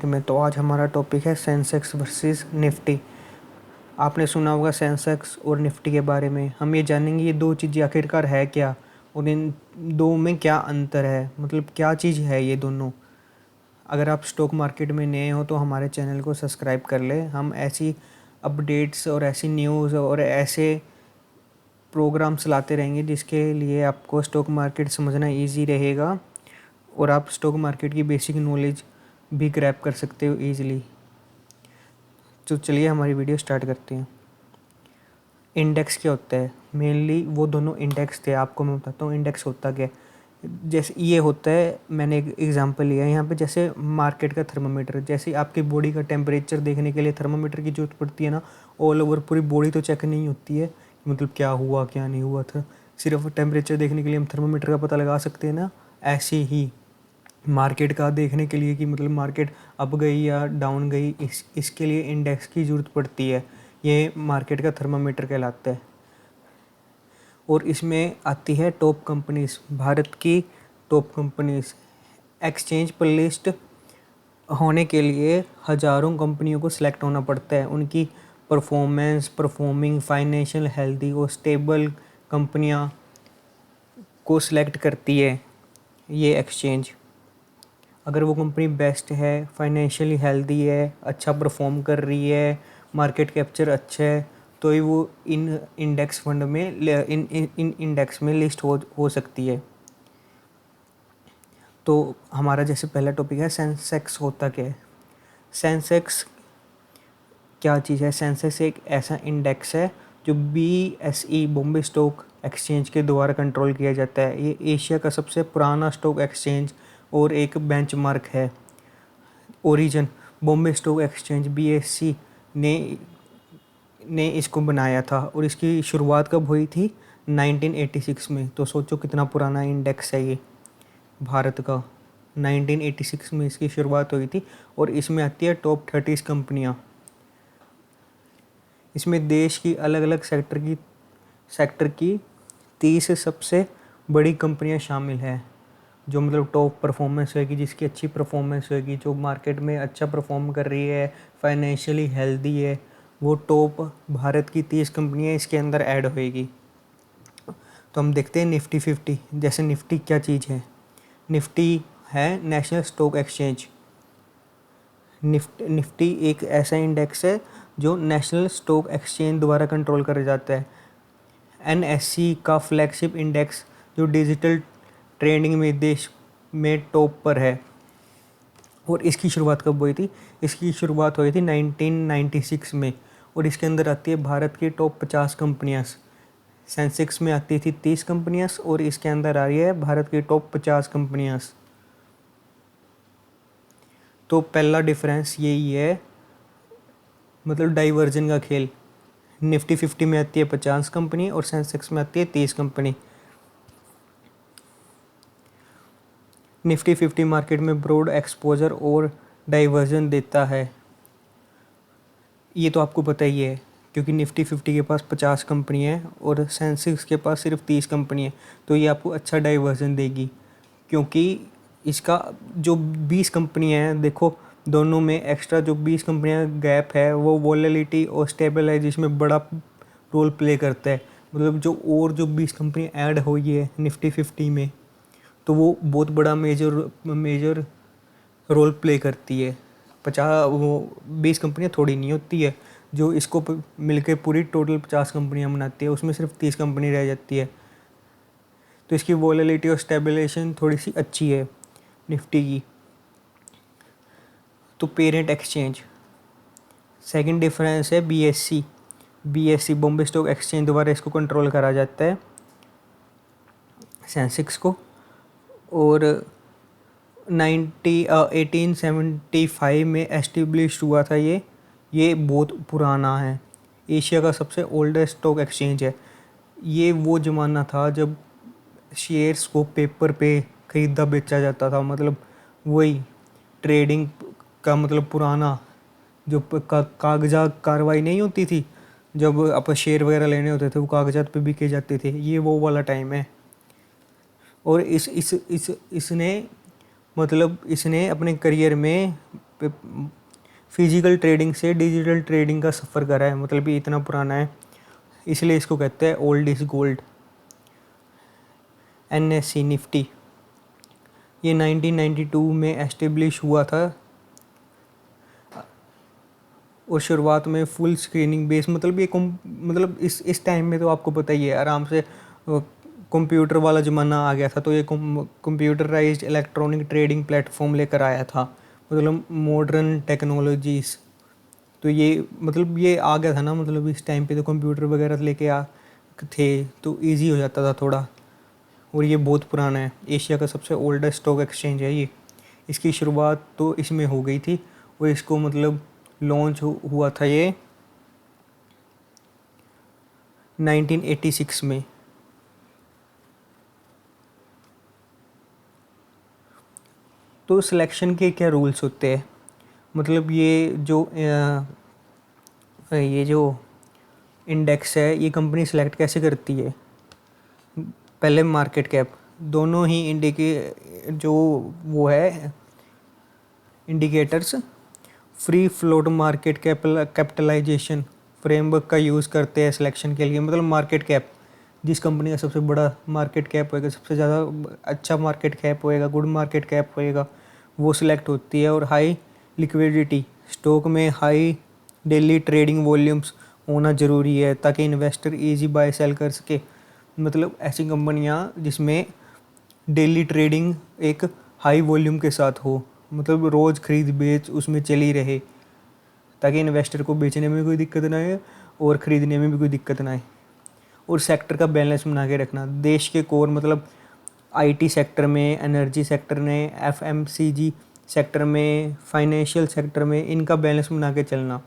में। तो आज हमारा टॉपिक है सेंसेक्स वर्सेस निफ्टी। आपने सुना होगा सेंसेक्स और निफ्टी के बारे में। हम ये जानेंगे ये दो चीज़ें आखिरकार है क्या और इन दो में क्या अंतर है, मतलब क्या चीज़ है ये दोनों। अगर आप स्टॉक मार्केट में नए हो तो हमारे चैनल को सब्सक्राइब कर लें। हम ऐसी अपडेट्स और ऐसी न्यूज़ और ऐसे प्रोग्राम्स लाते रहेंगे जिसके लिए आपको स्टॉक मार्केट समझना ईजी रहेगा और आप स्टॉक मार्केट की बेसिक नॉलेज भी ग्रैब कर सकते हो ईजिली। तो चलिए हमारी वीडियो स्टार्ट करते हैं। इंडेक्स क्या होता है? मेनली वो दोनों इंडेक्स थे, आपको मैं बताता हूँ इंडेक्स होता क्या है। जैसे ये होता है, मैंने एक एग्जांपल लिया है यहाँ पे, जैसे मार्केट का थर्मामीटर। जैसे आपकी बॉडी का टेम्परेचर देखने के लिए थर्मामीटर की जरूरत पड़ती है ना। ऑल ओवर पूरी बॉडी तो चेक नहीं होती है, मतलब क्या हुआ क्या नहीं हुआ था, सिर्फ टेम्परेचर देखने के लिए हम थर्मामीटर का पता लगा सकते हैं ना। ऐसे ही मार्केट का देखने के लिए कि मतलब मार्केट अप गई या डाउन गई, इसके लिए इंडेक्स की ज़रूरत पड़ती है। ये मार्केट का थर्मामीटर कहलाता है। और इसमें आती है टॉप कंपनीज, भारत की टॉप कंपनीज। एक्सचेंज पर लिस्ट होने के लिए हज़ारों कंपनियों को सिलेक्ट होना पड़ता है। उनकी परफॉर्मिंग, फाइनेंशियल, हेल्दी और स्टेबल कंपनियां को सिलेक्ट करती है ये एक्सचेंज। अगर वो कंपनी बेस्ट है, फाइनेंशियली हेल्दी है, अच्छा परफॉर्म कर रही है, मार्केट कैप्चर अच्छा है, तो ही वो इन इंडेक्स फंड में इन इंडेक्स में लिस्ट हो सकती है। तो हमारा जैसे पहला टॉपिक है सेंसेक्स होता क्या है। सेंसेक्स क्या चीज़ है? सेंसेक्स एक ऐसा इंडेक्स है जो BSE बॉम्बे स्टॉक एक्सचेंज के द्वारा कंट्रोल किया जाता है। ये एशिया का सबसे पुराना स्टॉक एक्सचेंज और एक बेंचमार्क है। Origin Bombay stock exchange BSE ने इसको बनाया था और इसकी शुरुआत कब हुई थी? 1986 में। तो सोचो कितना पुराना इंडेक्स है ये भारत का। 1986 में इसकी शुरुआत हुई थी और इसमें आती है टॉप 30 कंपनियाँ। इसमें देश की अलग अलग सेक्टर की 30 सबसे बड़ी कंपनियां शामिल हैं, जो मतलब टॉप परफॉर्मेंस होगी, जिसकी अच्छी परफॉर्मेंस होगी, जो मार्केट में अच्छा परफॉर्म कर रही है, फाइनेंशियली हेल्दी है, वो टॉप भारत की 30 कंपनियां इसके अंदर ऐड होएगी। तो हम देखते हैं निफ्टी 50। जैसे निफ्टी क्या चीज़ है? निफ्टी है नेशनल स्टॉक एक्सचेंज। निफ्टी एक ऐसा इंडेक्स है जो नेशनल स्टॉक एक्सचेंज द्वारा कंट्रोल करा जाता है। NSE का फ्लैगशिप इंडेक्स जो डिजिटल ट्रेडिंग में देश में टॉप पर है। और इसकी शुरुआत कब हुई थी? इसकी शुरुआत हुई थी 1996 में और इसके अंदर आती है भारत की टॉप 50 कंपनियाँ। सेंसेक्स में आती थी 30 कंपनियाँ और इसके अंदर आ रही है भारत की टॉप 50 कंपनियाँ। तो पहला डिफरेंस यही है, मतलब डाइवर्जन का खेल। निफ्टी 50 में आती है 50 कंपनी और सेंसेक्स में आती है 30 कंपनी। निफ्टी 50 मार्केट में ब्रॉड एक्सपोजर और डाइवर्जन देता है। ये तो आपको पता ही है, क्योंकि निफ्टी 50 के पास 50 कंपनी है और सेंसेक्स के पास सिर्फ 30 कंपनी है। तो ये आपको अच्छा डाइवर्जन देगी, क्योंकि इसका जो 20 कंपनियाँ हैं, देखो दोनों में एक्स्ट्रा जो 20 कंपनियाँ गैप है वो वॉलेटिलिटी और स्टेबलाइजेशन में बड़ा रोल प्ले करता है। मतलब जो 20 कंपनी ऐड हुई है निफ्टी 50 में, तो वो बहुत बड़ा मेजर रोल प्ले करती है। 20 कंपनियाँ थोड़ी नहीं होती है, जो इसको मिलकर पूरी टोटल 50 कंपनियाँ बनाती है, उसमें सिर्फ 30 कंपनी रह जाती है। तो इसकी वॉलेटिलिटी और स्टेबलाइजेशन थोड़ी सी अच्छी है निफ्टी की। तो पेरेंट एक्सचेंज, सेकंड डिफरेंस है BSE बॉम्बे स्टॉक एक्सचेंज द्वारा इसको कंट्रोल करा जाता है सेंसेक्स को। और 1875 में एस्टेब्लिश हुआ था ये बहुत पुराना है। एशिया का सबसे ओल्डेस्ट स्टॉक एक्सचेंज है। ये वो ज़माना था जब शेयर्स को पेपर पे ख़रीदा बेचा जाता था, मतलब वही ट्रेडिंग का मतलब पुराना जो कागजात कार्रवाई नहीं होती थी, जब आप शेयर वगैरह लेने होते थे वो कागजात पे बिके जाते थे, ये वो वाला टाइम है। और इसने अपने करियर में फिजिकल ट्रेडिंग से डिजिटल ट्रेडिंग का सफ़र करा है, मतलब ये इतना पुराना है, इसलिए इसको कहते हैं old is gold. NSE Nifty ये 1992 में एस्टेब्लिश हुआ था और शुरुआत में फुल स्क्रीनिंग बेस, मतलब ये मतलब इस टाइम में तो आपको पता ही है, आराम से कंप्यूटर वाला ज़माना आ गया था, तो ये कंप्यूटराइज्ड इलेक्ट्रॉनिक ट्रेडिंग प्लेटफॉर्म लेकर आया था, मतलब मॉडर्न टेक्नोलॉजीज़। तो ये मतलब ये आ गया था ना, मतलब इस टाइम पे तो कंप्यूटर वगैरह लेके आ थे, तो इजी हो जाता था थोड़ा। और ये बहुत पुराना है, एशिया का सबसे ओल्डेस्ट स्टॉक एक्सचेंज है ये। इसकी शुरुआत तो इसमें हो गई थी और इसको मतलब लॉन्च हुआ था ये 1986 में। तो सिलेक्शन के क्या रूल्स होते हैं, मतलब ये जो इंडेक्स है ये कंपनी सेलेक्ट कैसे करती है। पहले मार्केट कैप, दोनों ही जो वो है indicators free float market capitalization framework का यूज़ करते हैं सिलेक्शन के लिए। मतलब मार्केट कैप, जिस कंपनी का सबसे बड़ा मार्केट कैप होएगा, सबसे ज़्यादा अच्छा मार्केट कैप होएगा, गुड मार्केट कैप होएगा, वो सिलेक्ट होती है। और हाई लिक्विडिटी, स्टॉक में हाई डेली ट्रेडिंग वॉल्यूम्स होना ज़रूरी है ताकि इन्वेस्टर इजी बाय सेल कर सके। मतलब ऐसी कंपनियां जिसमें डेली ट्रेडिंग एक हाई वॉल्यूम के साथ हो, मतलब रोज़ खरीद बेच उसमें चली रहे, ताकि इन्वेस्टर को बेचने में कोई दिक्कत ना आए और ख़रीदने में भी कोई दिक्कत ना आए। और सेक्टर का बैलेंस बना के रखना, देश के कोर मतलब IT सेक्टर में, एनर्जी सेक्टर में, FMCG सेक्टर में, फाइनेंशियल सेक्टर में, इनका बैलेंस बना के चलना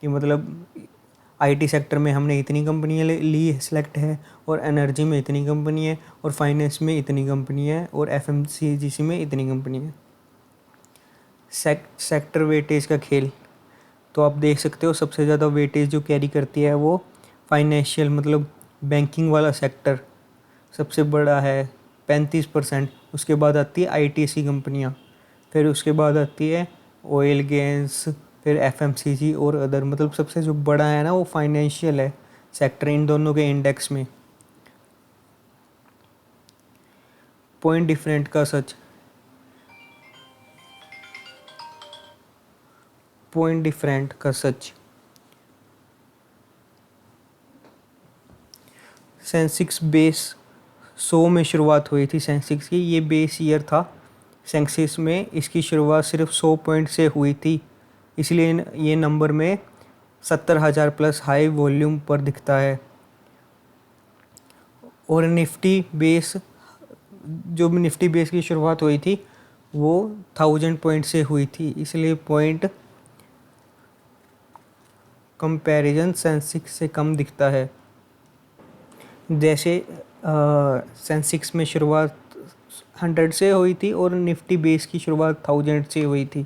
कि मतलब IT सेक्टर में हमने इतनी कंपनियाँ ली सेलेक्ट है, और एनर्जी में इतनी कंपनी है, और फाइनेंस में इतनी कंपनी है, और FMCG में इतनी कंपनी है। सेक्टर वेटेज का खेल, तो आप देख सकते हो सबसे ज़्यादा वेटेज जो कैरी करती है वो फाइनेंशियल मतलब बैंकिंग वाला सेक्टर सबसे बड़ा है 35%। उसके बाद आती है ITC कंपनियाँ, फिर उसके बाद आती है ऑयल गैस, फिर FMCG और अदर। मतलब सबसे जो बड़ा है ना वो फाइनेंशियल है सेक्टर इन दोनों के इंडेक्स में। पॉइंट डिफरेंट का सच, पॉइंट डिफरेंट का सच। सेंसेक्स बेस 100 में शुरुआत हुई थी सेंसेक्स की, ये बेस ईयर था सेंसेक्स में, इसकी शुरुआत सिर्फ 100 पॉइंट से हुई थी, इसलिए ये नंबर में 70,000 प्लस हाई वॉल्यूम पर दिखता है। और जो निफ्टी बेस की शुरुआत हुई थी वो 1000 पॉइंट से हुई थी, इसलिए पॉइंट कंपैरिजन सेंसेक्स से कम दिखता है। जैसे सेंसेक्स में शुरुआत 100 से हुई थी और निफ्टी बेस की शुरुआत 1000 से हुई थी,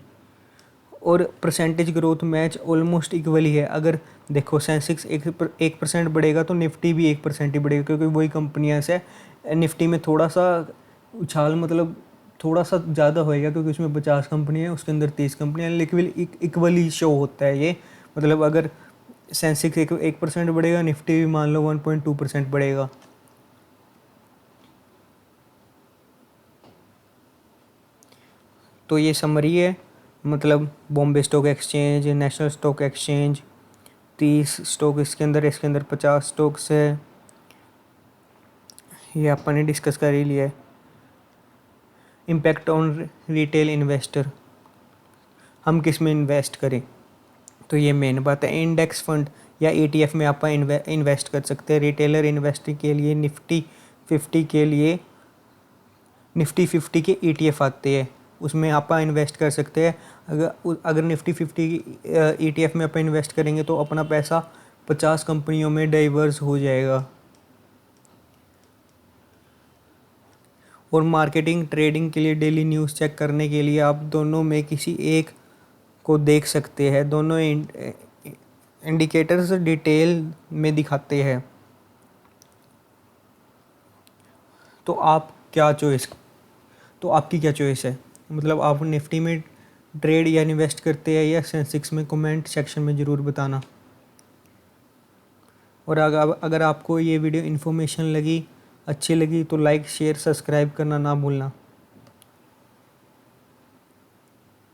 और percentage growth match almost equal ही है। अगर देखो सेंसेक्स 1% बढ़ेगा तो निफ्टी भी 1% ही बढ़ेगा, क्योंकि वही कंपनियां से निफ्टी में थोड़ा सा उछाल मतलब थोड़ा सा ज़्यादा होएगा, क्योंकि उसमें 50 कंपनियाँ हैं, उसके अंदर 30 कंपनियाँ, लेकिन इक्वली शो होता है ये। मतलब अगर सेंसेक्स 1% बढ़ेगा, निफ्टी भी मान लो 1.2% बढ़ेगा। तो ये समरी है, मतलब Bombay stock exchange, national stock exchange 30 stock इसके अंदर 50 स्टॉक्स है, ये अपन ने डिस्कस कर ही लिया है। इम्पैक्ट ऑन रिटेल इन्वेस्टर, हम किस में इन्वेस्ट करें, तो ये मेन बात है। इंडेक्स फंड या ETF में आप इन्वेस्ट कर सकते हैं। रिटेलर इन्वेस्टिंग के लिए निफ्टी 50 के ETF आते हैं, उसमें आप इन्वेस्ट कर सकते हैं। अगर निफ्टी 50 ETF में आप इन्वेस्ट करेंगे तो अपना पैसा 50 कंपनियों में डाइवर्स हो जाएगा। और मार्केटिंग ट्रेडिंग के लिए डेली न्यूज़ चेक करने के लिए आप दोनों में किसी एक को देख सकते हैं। दोनों इंडिकेटर्स डिटेल में दिखाते हैं। तो आपकी क्या चॉइस है, मतलब आप निफ्टी में ट्रेड या इन्वेस्ट करते हैं या सेंसेक्स में कमेंट सेक्शन में ज़रूर बताना। और अगर आपको ये वीडियो इन्फॉर्मेशन लगी, अच्छी लगी, तो लाइक शेयर सब्सक्राइब करना ना भूलना।